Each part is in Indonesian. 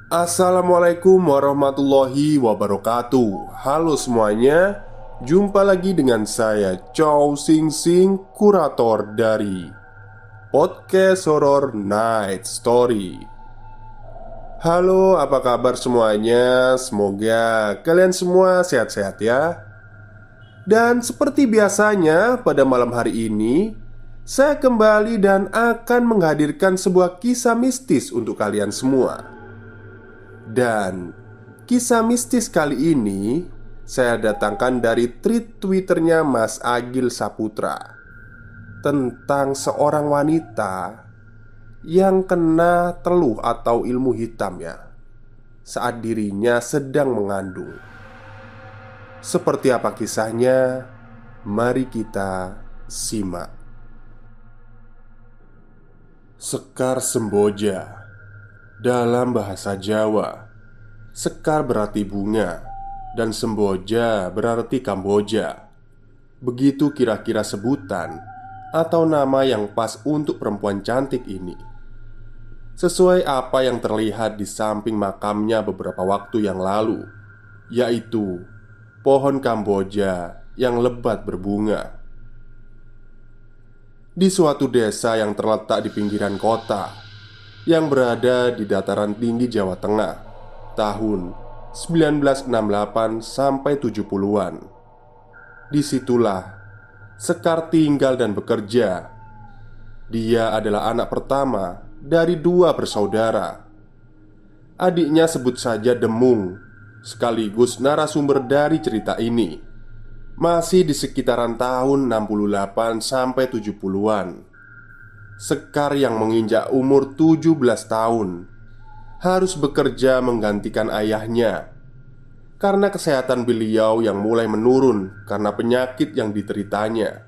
Assalamualaikum warahmatullahi wabarakatuh. Halo semuanya, jumpa lagi dengan saya Chow Sing Sing, kurator dari Podcast Horror Night Story. Halo, apa kabar semuanya? Semoga kalian semua sehat-sehat ya. Dan seperti biasanya pada malam hari ini, saya kembali dan akan menghadirkan sebuah kisah mistis untuk kalian semua. Dan kisah mistis kali ini saya datangkan dari tweet Twitternya Mas Agil Saputra, tentang seorang wanita yang kena teluh atau ilmu hitam ya, saat dirinya sedang mengandung. Seperti apa kisahnya? Mari kita simak. Sekar Semboja. Dalam bahasa Jawa, sekar berarti bunga dan semboja berarti Kamboja. Begitu kira-kira sebutan atau nama yang pas untuk perempuan cantik ini. Sesuai apa yang terlihat di samping makamnya beberapa waktu yang lalu, yaitu pohon Kamboja yang lebat berbunga. Di suatu desa yang terletak di pinggiran kota yang berada di dataran tinggi Jawa Tengah tahun 1968 sampai 70-an. Disitulah Sekar tinggal dan bekerja. Dia adalah anak pertama dari dua bersaudara. Adiknya sebut saja Demung, sekaligus narasumber dari cerita ini. Masih di sekitaran tahun 68 sampai 70-an. Sekar yang menginjak umur 17 tahun harus bekerja menggantikan ayahnya karena kesehatan beliau yang mulai menurun karena penyakit yang diteritanya.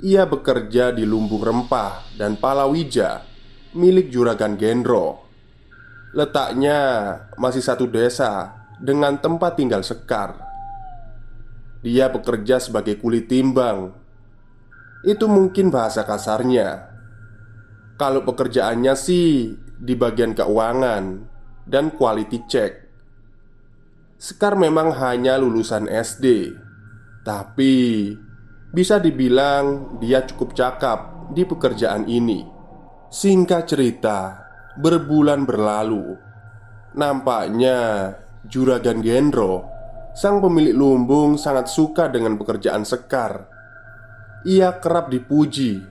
Ia bekerja di lumbung rempah dan palawija milik Juragan Gendro. Letaknya masih satu desa dengan tempat tinggal Sekar. Dia bekerja sebagai kuli timbang. Itu mungkin bahasa kasarnya. Kalau pekerjaannya sih di bagian keuangan dan quality check. Sekar memang hanya lulusan SD, tapi bisa dibilang dia cukup cakap di pekerjaan ini. Singkat cerita, berbulan berlalu. Nampaknya Juragan Gendro, sang pemilik lumbung, sangat suka dengan pekerjaan Sekar. Ia kerap dipuji,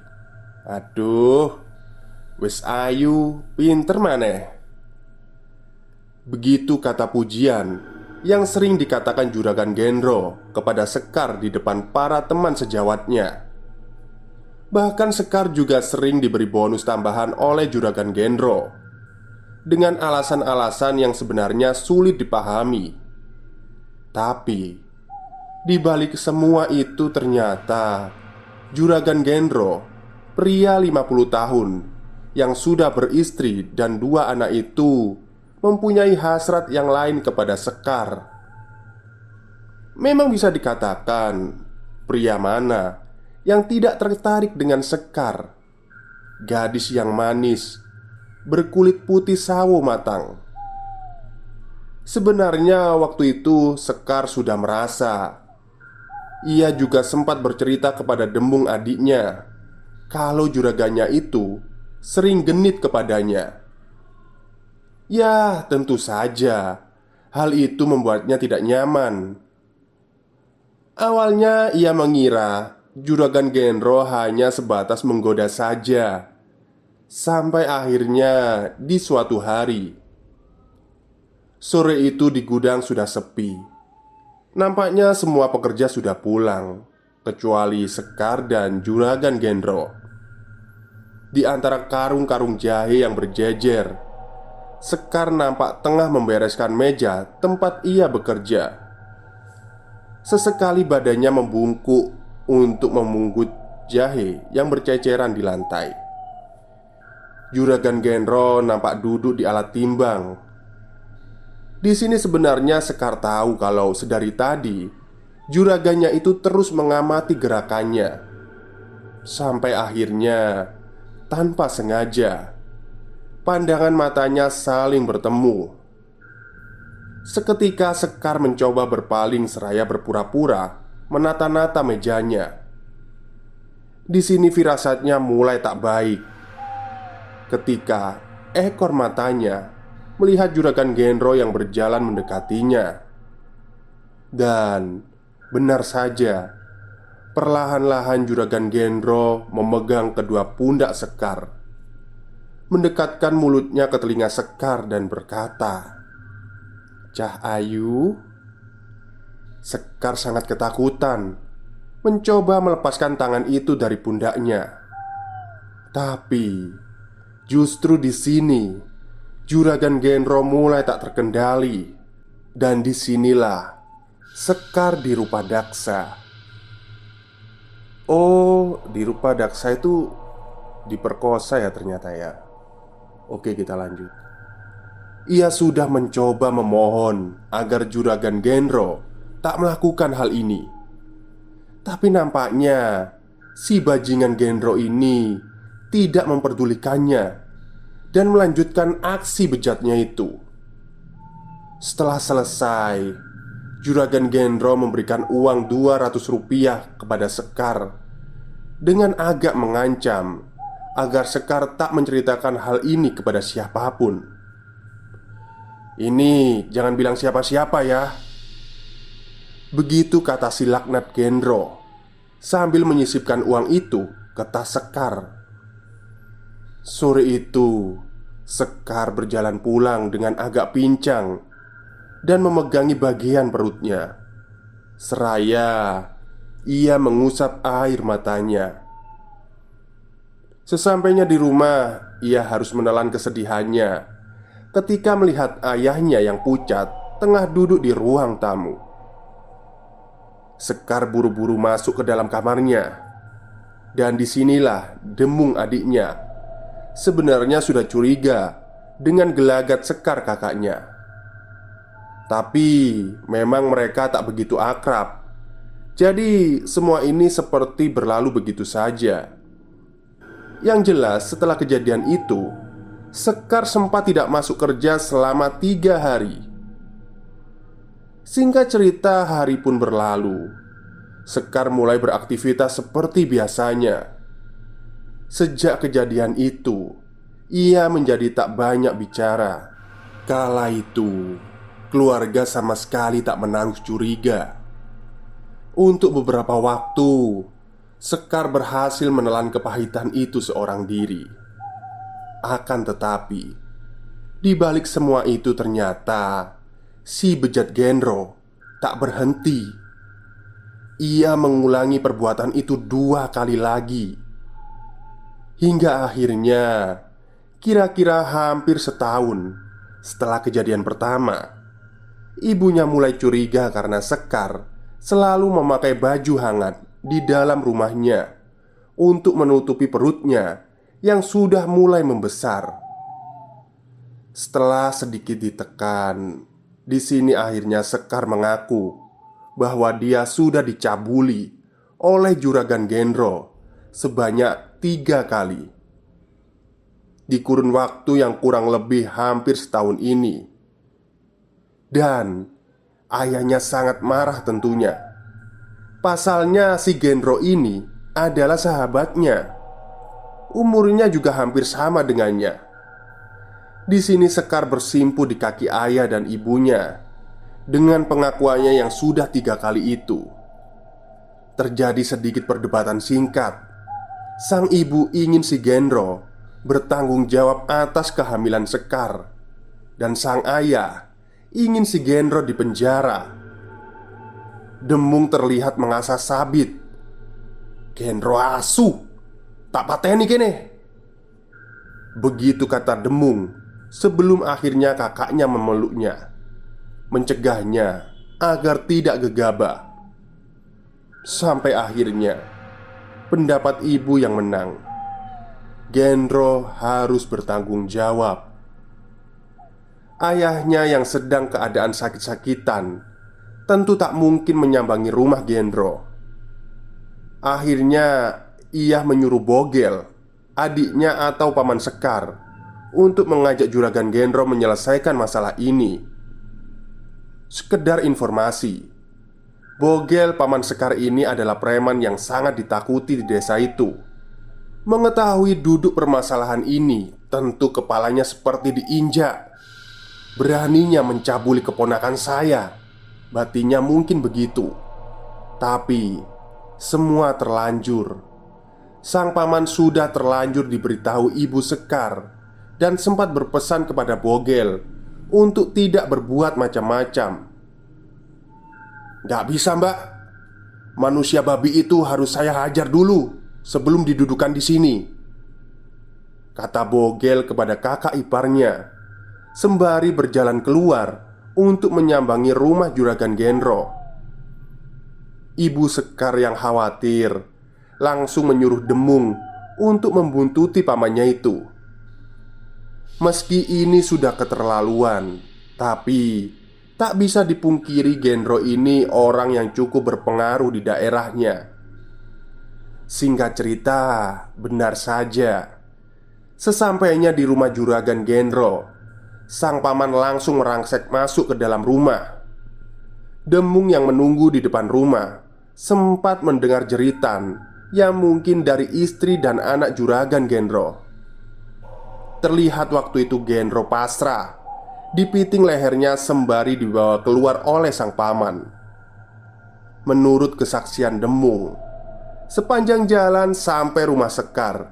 "Aduh, wis ayu, pinter maneh." Begitu kata pujian yang sering dikatakan Juragan Gendro kepada Sekar di depan para teman sejawatnya. Bahkan Sekar juga sering diberi bonus tambahan oleh Juragan Gendro dengan alasan-alasan yang sebenarnya sulit dipahami. Tapi di balik semua itu ternyata Juragan Gendro, pria 50 tahun yang sudah beristri dan dua anak itu, mempunyai hasrat yang lain kepada Sekar. Memang bisa dikatakan, pria mana yang tidak tertarik dengan Sekar? Gadis yang manis, berkulit putih sawo matang. Sebenarnya waktu itu Sekar sudah merasa. Ia juga sempat bercerita kepada Demung adiknya kalau juragannya itu sering genit kepadanya. Ya, tentu saja hal itu membuatnya tidak nyaman. Awalnya ia mengira Juragan Gendro hanya sebatas menggoda saja. Sampai akhirnya di suatu hari, sore itu di gudang sudah sepi. Nampaknya semua pekerja sudah pulang, kecuali Sekar dan Juragan Gendro. Di antara karung-karung jahe yang berjejer, Sekar nampak tengah membereskan meja tempat ia bekerja. Sesekali badannya membungkuk untuk memungut jahe yang berceceran di lantai. Juragan Gendro nampak duduk di alat timbang. Di sini sebenarnya Sekar tahu kalau sedari tadi juragannya itu terus mengamati gerakannya. Sampai akhirnya tanpa sengaja pandangan matanya saling bertemu. Seketika Sekar mencoba berpaling seraya berpura-pura menata-nata mejanya. Di sini firasatnya mulai tak baik ketika ekor matanya melihat juragan Genro yang berjalan mendekatinya. Dan benar saja, perlahan-lahan juragan Genro memegang kedua pundak Sekar, mendekatkan mulutnya ke telinga Sekar dan berkata, "Cah Ayu." Sekar sangat ketakutan mencoba melepaskan tangan itu dari pundaknya. Tapi justru di sini juragan Genro mulai tak terkendali. Dan disinilah Sekar dirupa daksa. Oh, dirupa daksa itu diperkosa ya ternyata ya. Oke, kita lanjut. Ia sudah mencoba memohon agar juragan Genro tak melakukan hal ini. Tapi nampaknya si bajingan Genro ini tidak memperdulikannya dan melanjutkan aksi bejatnya itu. Setelah selesai, juragan Genro memberikan uang 200 rupiah kepada Sekar dengan agak mengancam agar Sekar tak menceritakan hal ini kepada siapapun. "Ini jangan bilang siapa-siapa ya." Begitu kata si laknat Genro sambil menyisipkan uang itu ke tas Sekar. Sore itu Sekar berjalan pulang dengan agak pincang dan memegangi bagian perutnya, seraya ia mengusap air matanya. Sesampainya di rumah, ia harus menelan kesedihannya ketika melihat ayahnya yang pucat tengah duduk di ruang tamu. Sekar buru-buru masuk ke dalam kamarnya. Dan disinilah Demung adiknya sebenarnya sudah curiga dengan gelagat Sekar kakaknya. Tapi memang mereka tak begitu akrab. Jadi semua ini seperti berlalu begitu saja. Yang jelas setelah kejadian itu, Sekar sempat tidak masuk kerja selama 3 hari. Singkat cerita, hari pun berlalu. Sekar mulai beraktivitas seperti biasanya. Sejak kejadian itu, ia menjadi tak banyak bicara. Kala itu, keluarga sama sekali tak menaruh curiga. Untuk beberapa waktu, Sekar berhasil menelan kepahitan itu seorang diri. Akan tetapi, di balik semua itu ternyata si bejat Genro tak berhenti. Ia mengulangi perbuatan itu 2 kali lagi. Hingga akhirnya, kira-kira hampir setahun setelah kejadian pertama, ibunya mulai curiga karena Sekar selalu memakai baju hangat di dalam rumahnya untuk menutupi perutnya yang sudah mulai membesar. Setelah sedikit ditekan, di sini akhirnya Sekar mengaku bahwa dia sudah dicabuli oleh juragan Genro sebanyak 3 kali di kurun waktu yang kurang lebih hampir setahun ini. Dan ayahnya sangat marah tentunya. Pasalnya si Genro ini adalah sahabatnya. Umurnya juga hampir sama dengannya. Di sini Sekar bersimpu di kaki ayah dan ibunya dengan pengakuannya yang sudah 3 kali itu. Terjadi sedikit perdebatan singkat. Sang ibu ingin si Genro bertanggung jawab atas kehamilan Sekar, dan sang ayah ingin si Genro dipenjara. Demung terlihat mengasah sabit. "Genro asu, tak pateni kene." Begitu kata Demung sebelum akhirnya kakaknya memeluknya, mencegahnya agar tidak gegabah. Sampai akhirnya pendapat ibu yang menang. Genro harus bertanggung jawab. Ayahnya yang sedang keadaan sakit-sakitan tentu tak mungkin menyambangi rumah Genro. Akhirnya ia menyuruh Bogel, adiknya atau paman Sekar, untuk mengajak Juragan Gendro menyelesaikan masalah ini. Sekedar informasi, Bogel Paman Sekar ini adalah preman yang sangat ditakuti di desa itu. Mengetahui duduk permasalahan ini, tentu kepalanya seperti diinjak. Beraninya mencabuli keponakan saya, batinnya mungkin begitu. Tapi semua terlanjur. Sang paman sudah terlanjur diberitahu Ibu Sekar dan sempat berpesan kepada Bogel untuk tidak berbuat macam-macam. "Gak bisa, Mbak. Manusia babi itu harus saya hajar dulu sebelum didudukan di sini," kata Bogel kepada kakak iparnya sembari berjalan keluar untuk menyambangi rumah Juragan Gendro. Ibu Sekar yang khawatir langsung menyuruh Demung untuk membuntuti pamannya itu. Meski ini sudah keterlaluan, tapi tak bisa dipungkiri Gendro ini orang yang cukup berpengaruh di daerahnya. Singkat cerita, benar saja, sesampainya di rumah Juragan Gendro, sang paman langsung merangsek masuk ke dalam rumah. Demung yang menunggu di depan rumah sempat mendengar jeritan yang mungkin dari istri dan anak Juragan Gendro. Terlihat waktu itu Gendro pasrah, dipiting lehernya sembari dibawa keluar oleh sang paman. Menurut kesaksian Demung, sepanjang jalan sampai rumah Sekar,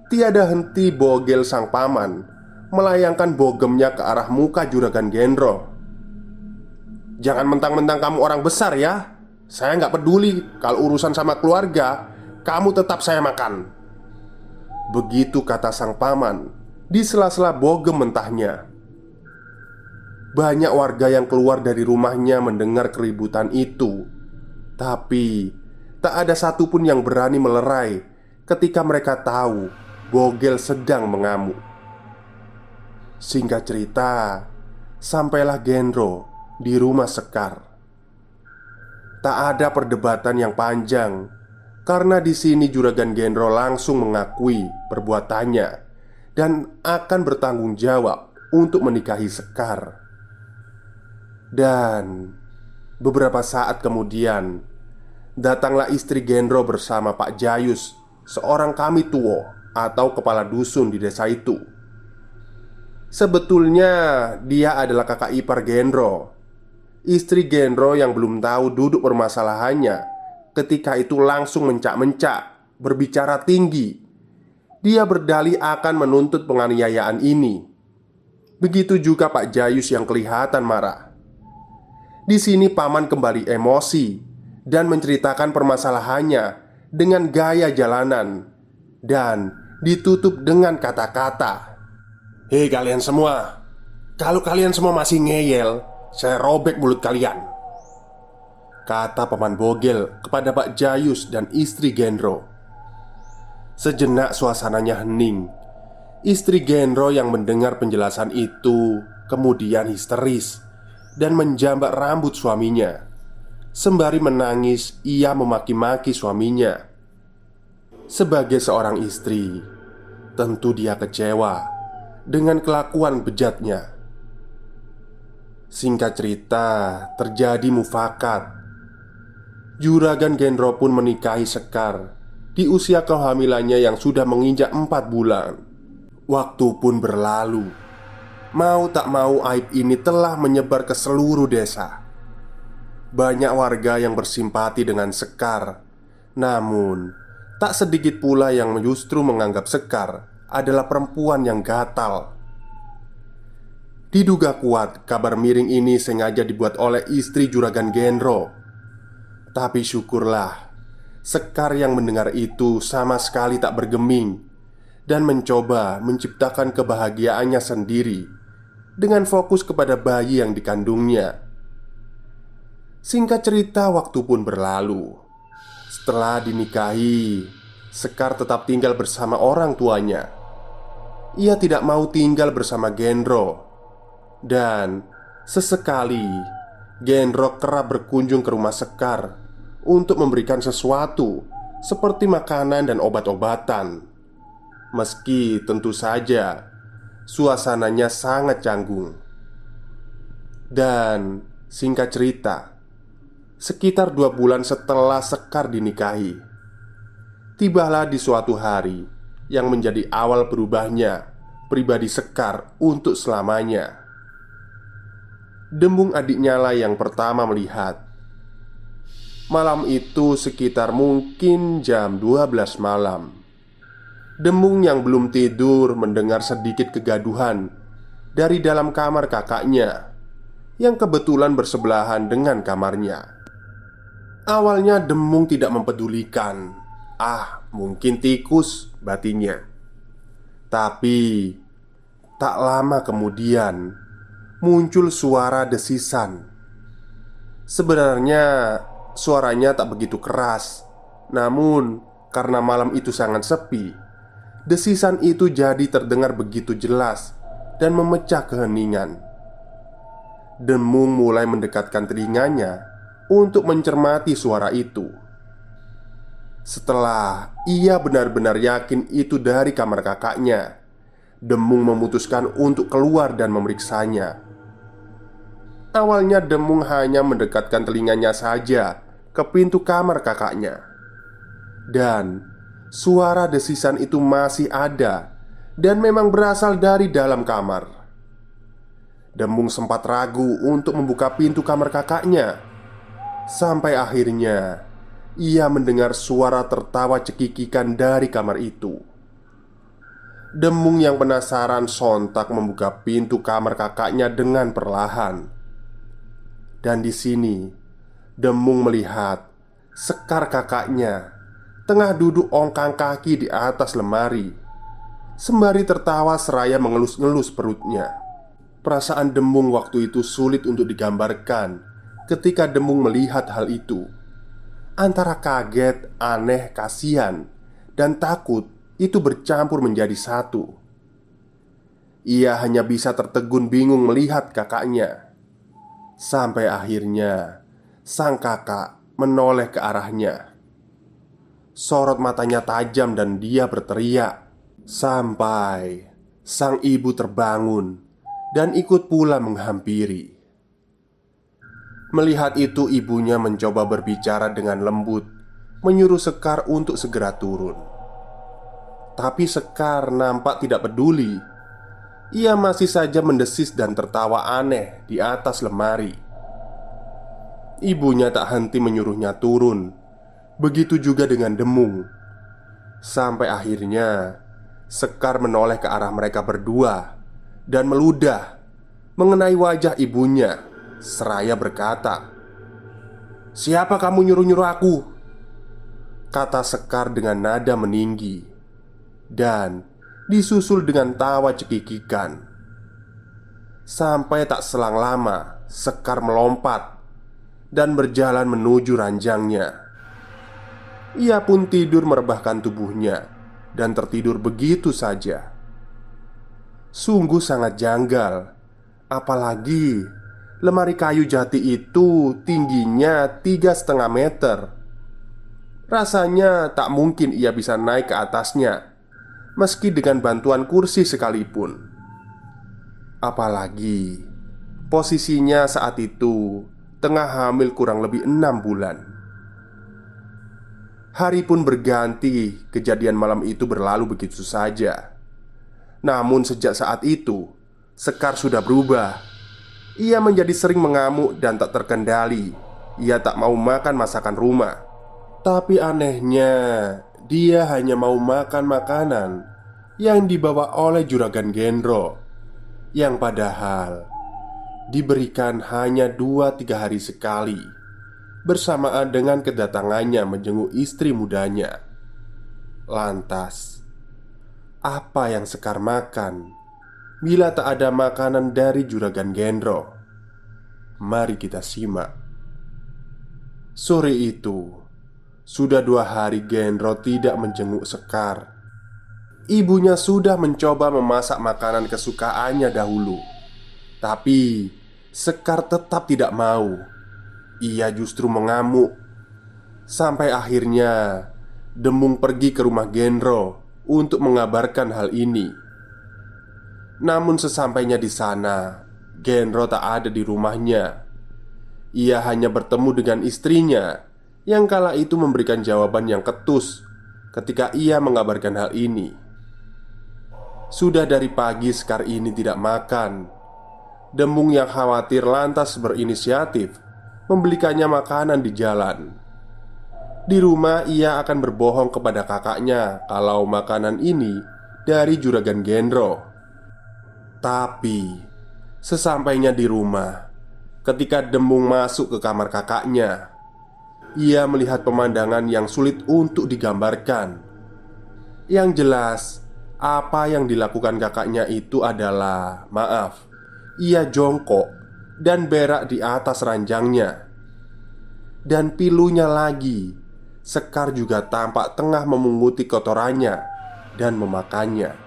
tiada henti Bogel sang paman melayangkan bogemnya ke arah muka Juragan Gendro. "Jangan mentang-mentang kamu orang besar ya. Saya nggak peduli kalau urusan sama keluarga, kamu tetap saya makan." Begitu kata sang paman di sela-sela bogem mentahnya. Banyak warga yang keluar dari rumahnya mendengar keributan itu, tapi tak ada satupun yang berani melerai ketika mereka tahu Bogel sedang mengamuk. Singkat cerita, sampailah Gendro di rumah Sekar. Tak ada perdebatan yang panjang karena di sini Juragan Gendro langsung mengakui perbuatannya dan akan bertanggung jawab untuk menikahi Sekar. Dan beberapa saat kemudian, datanglah istri Gendro bersama Pak Jayus, seorang kami tuo atau kepala dusun di desa itu. Sebetulnya dia adalah kakak ipar Gendro. Istri Gendro yang belum tahu duduk permasalahannya ketika itu langsung mencak-mencak, berbicara tinggi. Dia berdalih akan menuntut penganiayaan ini. Begitu juga Pak Jayus yang kelihatan marah. Di sini paman kembali emosi dan menceritakan permasalahannya dengan gaya jalanan dan ditutup dengan kata-kata, "Hei kalian semua, kalau kalian semua masih ngeyel, saya robek mulut kalian," kata paman Bogel kepada Pak Jayus dan istri Gendro. Sejenak suasananya hening. Istri Gendro yang mendengar penjelasan itu kemudian histeris dan menjambak rambut suaminya. Sembari menangis, ia memaki-maki suaminya. Sebagai seorang istri, tentu dia kecewa dengan kelakuan bejatnya. Singkat cerita, terjadi mufakat. Juragan Gendro pun menikahi Sekar di usia kehamilannya yang sudah menginjak 4 bulan. Waktu pun berlalu. Mau tak mau aib ini telah menyebar ke seluruh desa. Banyak warga yang bersimpati dengan Sekar. Namun, tak sedikit pula yang justru menganggap Sekar adalah perempuan yang gatal. Diduga kuat kabar miring ini sengaja dibuat oleh istri Juragan Gendro. Tapi syukurlah, Sekar yang mendengar itu sama sekali tak bergeming dan mencoba menciptakan kebahagiaannya sendiri dengan fokus kepada bayi yang dikandungnya. Singkat cerita, waktu pun berlalu. Setelah dinikahi, Sekar tetap tinggal bersama orang tuanya. Ia tidak mau tinggal bersama Gendro. Dan sesekali Gendro kerap berkunjung ke rumah Sekar untuk memberikan sesuatu seperti makanan dan obat-obatan. Meski tentu saja suasananya sangat canggung. Dan singkat cerita, sekitar 2 bulan setelah Sekar dinikahi, tibalah di suatu hari yang menjadi awal berubahnya pribadi Sekar untuk selamanya. Dembung adiknya lah yang pertama melihat. Malam itu sekitar mungkin jam 12 malam. Dembung yang belum tidur mendengar sedikit kegaduhan dari dalam kamar kakaknya yang kebetulan bersebelahan dengan kamarnya. Awalnya Dembung tidak mempedulikan. Mungkin tikus, batinnya. Tapi tak lama kemudian muncul suara desisan. Sebenarnya suaranya tak begitu keras, namun karena malam itu sangat sepi, desisan itu jadi terdengar begitu jelas dan memecah keheningan. Dembung mulai mendekatkan telinganya untuk mencermati suara itu. Setelah ia benar-benar yakin itu dari kamar kakaknya, Dembung memutuskan untuk keluar dan memeriksanya. Awalnya Dembung hanya mendekatkan telinganya saja ke pintu kamar kakaknya. Dan suara desisan itu masih ada dan memang berasal dari dalam kamar. Dembung sempat ragu untuk membuka pintu kamar kakaknya. Sampai akhirnya ia mendengar suara tertawa cekikikan dari kamar itu. Dembung yang penasaran sontak membuka pintu kamar kakaknya dengan perlahan. Dan di sini Dembung melihat Sekar kakaknya tengah duduk ongkang kaki di atas lemari, sembari tertawa seraya mengelus-ngelus perutnya. Perasaan Dembung waktu itu sulit untuk digambarkan ketika Dembung melihat hal itu. Antara kaget, aneh, kasihan, dan takut itu bercampur menjadi satu. Ia hanya bisa tertegun bingung melihat kakaknya. Sampai akhirnya sang kakak menoleh ke arahnya. Sorot matanya tajam dan dia berteriak. Sampai sang ibu terbangun dan ikut pula menghampiri. Melihat itu ibunya mencoba berbicara dengan lembut, menyuruh Sekar untuk segera turun. Tapi Sekar nampak tidak peduli. Ia masih saja mendesis dan tertawa aneh di atas lemari. Ibunya tak henti menyuruhnya turun. Begitu juga dengan Dembung. Sampai akhirnya Sekar menoleh ke arah mereka berdua dan meludah mengenai wajah ibunya seraya berkata, "Siapa kamu nyuruh-nyuruh aku?" kata Sekar dengan nada meninggi. Dan disusul dengan tawa cekikikan. Sampai tak selang lama Sekar melompat dan berjalan menuju ranjangnya. Ia pun tidur merebahkan tubuhnya dan tertidur begitu saja. Sungguh sangat janggal. Apalagi lemari kayu jati itu tingginya 3,5 meter. Rasanya tak mungkin ia bisa naik ke atasnya, meski dengan bantuan kursi sekalipun. Apalagi posisinya saat itu tengah hamil kurang lebih 6 bulan. Hari pun berganti, kejadian malam itu berlalu begitu saja. Namun sejak saat itu Sekar sudah berubah. Ia menjadi sering mengamuk dan tak terkendali. Ia tak mau makan masakan rumah. Tapi anehnya dia hanya mau makan makanan yang dibawa oleh Juragan Gendro, yang padahal diberikan hanya 2-3 hari sekali, bersamaan dengan kedatangannya menjenguk istri mudanya. Lantas, apa yang Sekar makan bila tak ada makanan dari Juragan Gendro? Mari kita simak. Sore itu, sudah 2 hari Gendro tidak menjenguk Sekar. Ibunya sudah mencoba memasak makanan kesukaannya dahulu, tapi Sekar tetap tidak mau. Ia justru mengamuk. Sampai akhirnya Dembung pergi ke rumah Gendro untuk mengabarkan hal ini. Namun sesampainya di sana, Genro tak ada di rumahnya. Ia hanya bertemu dengan istrinya yang kala itu memberikan jawaban yang ketus ketika ia mengabarkan hal ini. Sudah dari pagi Sekar ini tidak makan. Demung yang khawatir lantas berinisiatif membelikannya makanan di jalan. Di rumah ia akan berbohong kepada kakaknya kalau makanan ini dari juragan Gendro. Tapi sesampainya di rumah, ketika Demung masuk ke kamar kakaknya, ia melihat pemandangan yang sulit untuk digambarkan. Yang jelas, apa yang dilakukan kakaknya itu adalah, maaf, ia jongkok dan berak di atas ranjangnya. Dan pilunya lagi, Sekar juga tampak tengah memunguti kotorannya dan memakannya.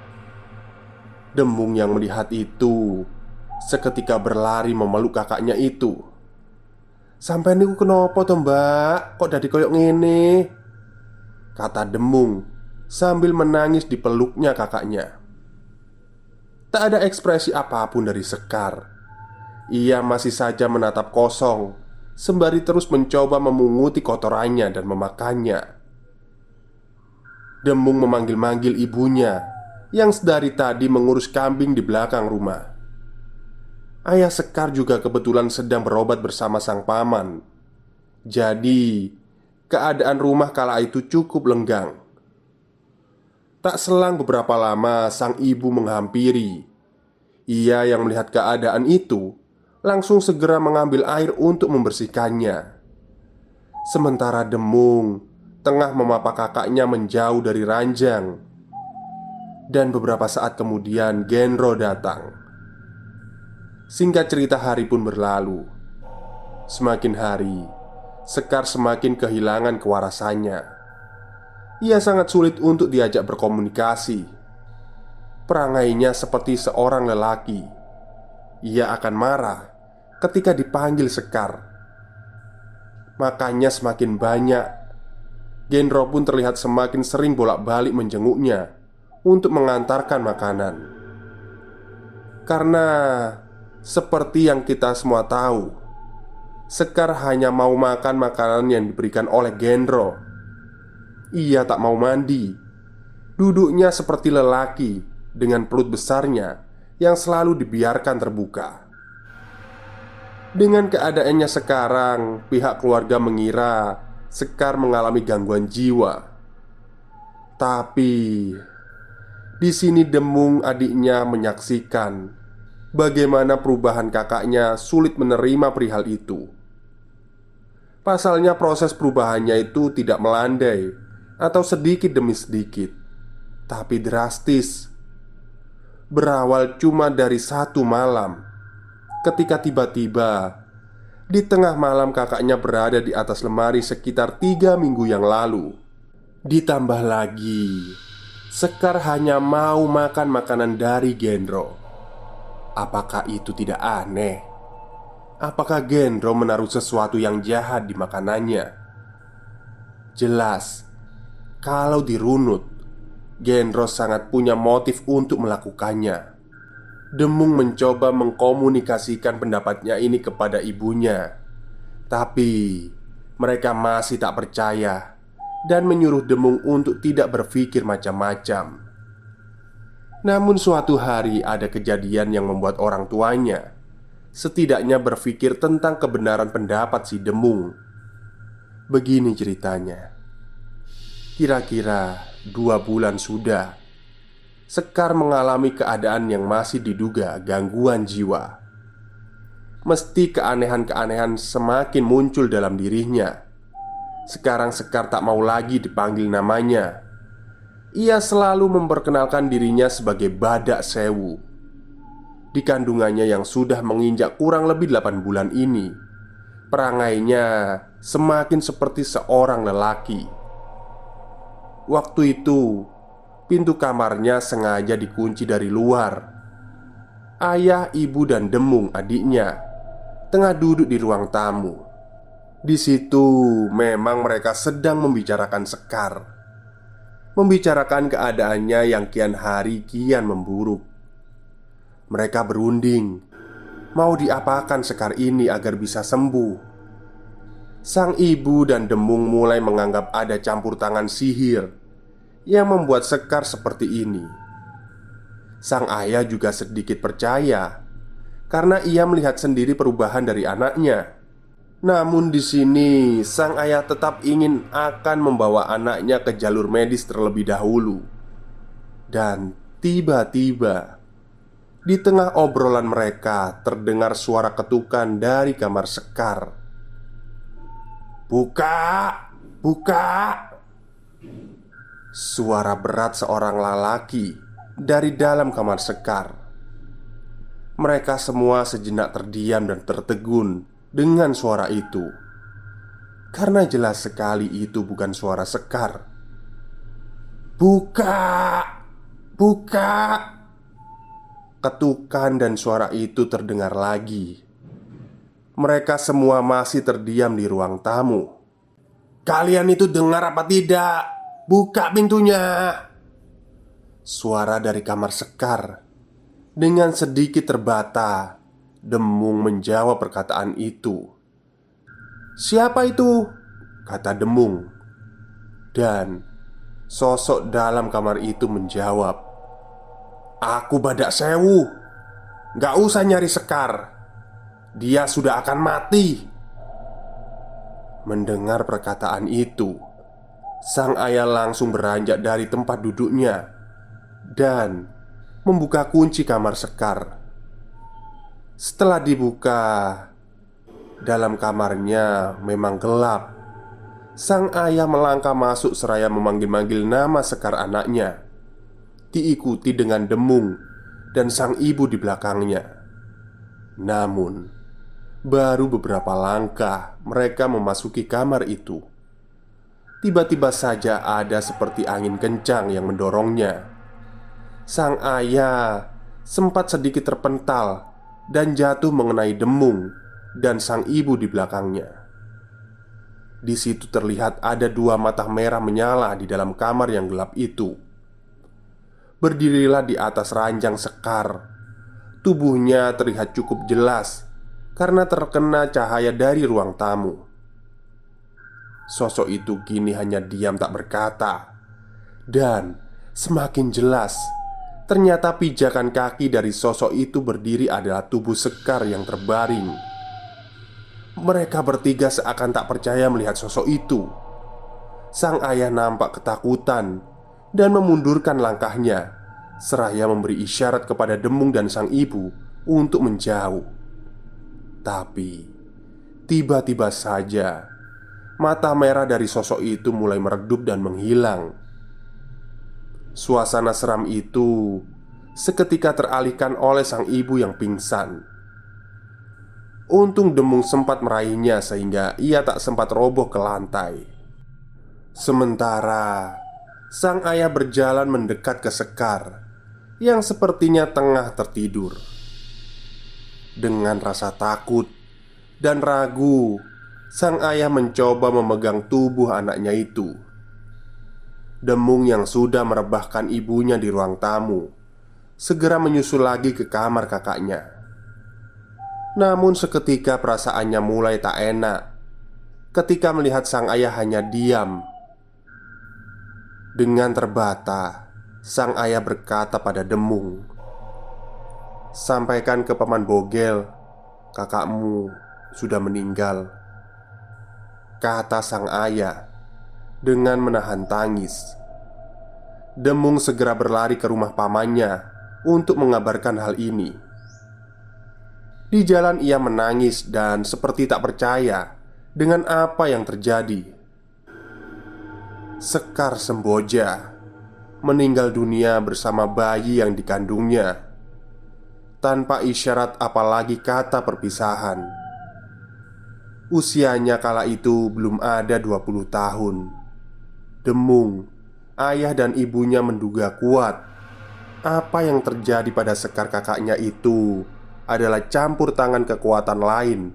Demung yang melihat itu seketika berlari memeluk kakaknya itu. "Sampai niku kenapa to, Mbak? Kok dadi koyok ngene?" kata Demung sambil menangis di peluknya kakaknya. Tak ada ekspresi apapun dari Sekar. Ia masih saja menatap kosong sembari terus mencoba memunguti kotorannya dan memakannya. Demung memanggil-manggil ibunya yang sedari tadi mengurus kambing di belakang rumah. Ayah Sekar juga kebetulan sedang berobat bersama sang paman. Jadi, keadaan rumah kala itu cukup lenggang. Tak selang beberapa lama sang ibu menghampiri. Ia yang melihat keadaan itu langsung segera mengambil air untuk membersihkannya. Sementara Demung tengah memapa kakaknya menjauh dari ranjang. Dan beberapa saat kemudian Genro datang. Singkat cerita, hari pun berlalu. Semakin hari, Sekar semakin kehilangan kewarasannya. Ia sangat sulit untuk diajak berkomunikasi. Perangainya seperti seorang lelaki. Ia akan marah ketika dipanggil Sekar. Makanya semakin banyak. Genro pun terlihat semakin sering bolak-balik menjenguknya untuk mengantarkan makanan. Karena seperti yang kita semua tahu, Sekar hanya mau makan makanan yang diberikan oleh Genro. Ia tak mau mandi. Duduknya seperti lelaki dengan perut besarnya yang selalu dibiarkan terbuka. Dengan keadaannya sekarang, pihak keluarga mengira Sekar mengalami gangguan jiwa. Tapi di sini Demung adiknya menyaksikan bagaimana perubahan kakaknya sulit menerima perihal itu. Pasalnya proses perubahannya itu tidak melandai atau sedikit demi sedikit, tapi drastis. Berawal cuma dari satu malam, ketika tiba-tiba di tengah malam kakaknya berada di atas lemari sekitar 3 minggu yang lalu. Ditambah lagi, Sekar hanya mau makan makanan dari Genro. Apakah itu tidak aneh? Apakah Genro menaruh sesuatu yang jahat di makanannya? Jelas, kalau dirunut, Genro sangat punya motif untuk melakukannya. Demung mencoba mengkomunikasikan pendapatnya ini kepada ibunya, tapi mereka masih tak percaya dan menyuruh Demung untuk tidak berpikir macam-macam. Namun suatu hari ada kejadian yang membuat orang tuanya setidaknya berpikir tentang kebenaran pendapat si Demung. Begini ceritanya. Kira-kira 2 bulan sudah Sekar mengalami keadaan yang masih diduga gangguan jiwa. Mesti keanehan-keanehan semakin muncul dalam dirinya. Sekarang Sekar tak mau lagi dipanggil namanya. Ia selalu memperkenalkan dirinya sebagai Badak Sewu. Di kandungannya yang sudah menginjak kurang lebih 8 bulan ini, perangainya semakin seperti seorang lelaki. Waktu itu, pintu kamarnya sengaja dikunci dari luar. Ayah, ibu, dan Demung adiknya tengah duduk di ruang tamu. Di situ memang mereka sedang membicarakan Sekar, membicarakan keadaannya yang kian hari kian memburuk. Mereka berunding mau diapakan Sekar ini agar bisa sembuh. Sang ibu dan Demung mulai menganggap ada campur tangan sihir yang membuat Sekar seperti ini. Sang ayah juga sedikit percaya karena ia melihat sendiri perubahan dari anaknya. Namun di sini sang ayah tetap ingin akan membawa anaknya ke jalur medis terlebih dahulu. Dan tiba-tiba di tengah obrolan mereka terdengar suara ketukan dari kamar Sekar. "Buka! Buka!" Suara berat seorang lelaki dari dalam kamar Sekar. Mereka semua sejenak terdiam dan tertegun dengan suara itu, karena jelas sekali itu bukan suara Sekar. "Buka! Buka!" Ketukan dan suara itu terdengar lagi. Mereka semua masih terdiam di ruang tamu. "Kalian itu dengar apa tidak? Buka pintunya!" Suara dari kamar Sekar. Dengan sedikit terbata, Demung menjawab perkataan itu. "Siapa itu?" kata Demung. Dan sosok dalam kamar itu menjawab, "Aku Badak Sewu. Gak usah nyari Sekar. Dia sudah akan mati." Mendengar perkataan itu, sang ayah langsung beranjak dari tempat duduknya dan membuka kunci kamar Sekar. Setelah dibuka, dalam kamarnya memang gelap. Sang ayah melangkah masuk seraya memanggil-manggil nama Sekar anaknya, diikuti dengan Demung dan sang ibu di belakangnya. Namun, baru beberapa langkah mereka memasuki kamar itu, tiba-tiba saja ada seperti angin kencang yang mendorongnya. Sang ayah sempat sedikit terpental dan jatuh mengenai Demung dan sang ibu di belakangnya. Di situ terlihat ada dua mata merah menyala di dalam kamar yang gelap itu. Berdirilah di atas ranjang Sekar. Tubuhnya terlihat cukup jelas karena terkena cahaya dari ruang tamu. Sosok itu kini hanya diam tak berkata. Dan semakin jelas, ternyata pijakan kaki dari sosok itu berdiri adalah tubuh Sekar yang terbaring. Mereka bertiga seakan tak percaya melihat sosok itu. Sang ayah nampak ketakutan dan memundurkan langkahnya, seraya memberi isyarat kepada Demung dan sang ibu untuk menjauh. Tapi tiba-tiba saja mata merah dari sosok itu mulai meredup dan menghilang. Suasana seram itu seketika teralihkan oleh sang ibu yang pingsan. Untung Demung sempat meraihnya sehingga ia tak sempat roboh ke lantai. Sementara sang ayah berjalan mendekat ke Sekar yang sepertinya tengah tertidur. Dengan rasa takut dan ragu, sang ayah mencoba memegang tubuh anaknya itu. Demung yang sudah merebahkan ibunya di ruang tamu segera menyusul lagi ke kamar kakaknya. Namun seketika perasaannya mulai tak enak ketika melihat sang ayah hanya diam. Dengan terbata, sang ayah berkata pada Demung, "Sampaikan ke Paman Bogel, kakakmu sudah meninggal," kata sang ayah dengan menahan tangis. Demung segera berlari ke rumah pamannya untuk mengabarkan hal ini. Di jalan ia menangis dan seperti tak percaya dengan apa yang terjadi. Sekar Semboja meninggal dunia bersama bayi yang dikandungnya, tanpa isyarat apalagi kata perpisahan. Usianya kala itu belum ada 20 tahun. Demung, ayah dan ibunya menduga kuat apa yang terjadi pada Sekar kakaknya itu adalah campur tangan kekuatan lain,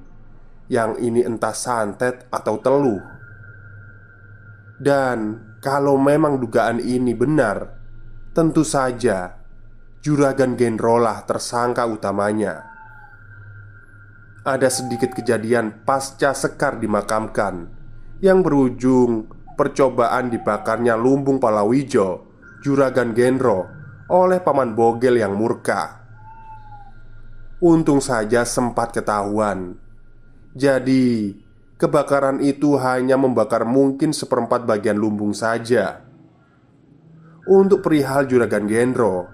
yang ini entah santet atau teluh. Dan kalau memang dugaan ini benar, tentu saja Juragan Gendro lah tersangka utamanya. Ada sedikit kejadian pasca Sekar dimakamkan yang berujung percobaan dibakarnya lumbung Palawija Juragan Gendro oleh Paman Bogel yang murka. Untung saja sempat ketahuan. Jadi, kebakaran itu hanya membakar mungkin seperempat bagian lumbung saja. Untuk perihal Juragan Gendro,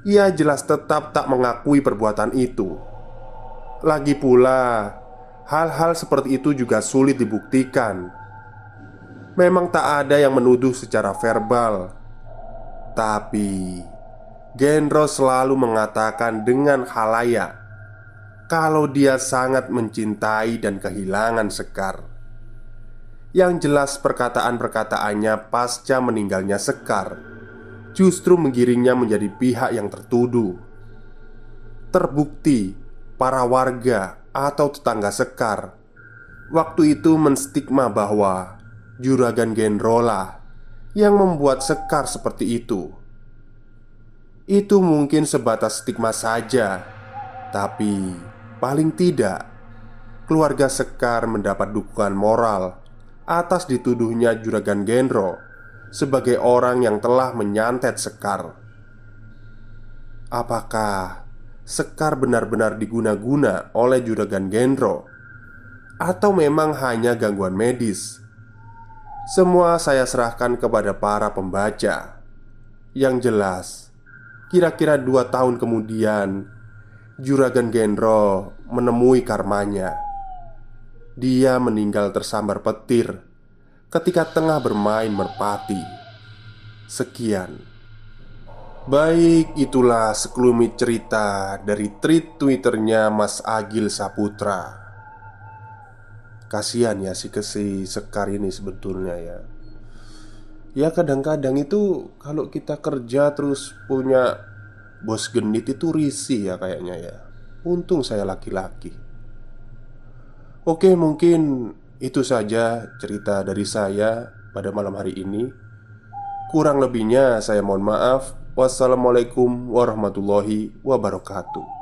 ia jelas tetap tak mengakui perbuatan itu. Lagi pula, hal-hal seperti itu juga sulit dibuktikan. Memang tak ada yang menuduh secara verbal, tapi Gendro selalu mengatakan dengan khalayak kalau dia sangat mencintai dan kehilangan Sekar. Yang jelas perkataan-perkataannya pasca meninggalnya Sekar justru menggiringnya menjadi pihak yang tertuduh. Terbukti para warga atau tetangga Sekar waktu itu menstigma bahwa Juragan Gendro lah yang membuat Sekar seperti itu. Itu mungkin sebatas stigma saja, tapi paling tidak keluarga Sekar mendapat dukungan moral atas dituduhnya Juragan Gendro sebagai orang yang telah menyantet Sekar. Apakah Sekar benar-benar diguna-guna oleh Juragan Gendro atau memang hanya gangguan medis? Semua saya serahkan kepada para pembaca. Yang jelas, kira-kira 2 tahun kemudian Juragan Gendro menemui karmanya. Dia meninggal tersambar petir ketika tengah bermain merpati. Sekian. Baik, itulah sekelumit cerita dari tweet Twitternya Mas Agil Saputra. Kasihan ya si Sekar ini sebetulnya ya. Ya kadang-kadang itu kalau kita kerja terus punya bos genit itu risih ya kayaknya ya. Untung saya laki-laki. Oke, mungkin itu saja cerita dari saya pada malam hari ini. Kurang lebihnya saya mohon maaf. Wassalamualaikum warahmatullahi wabarakatuh.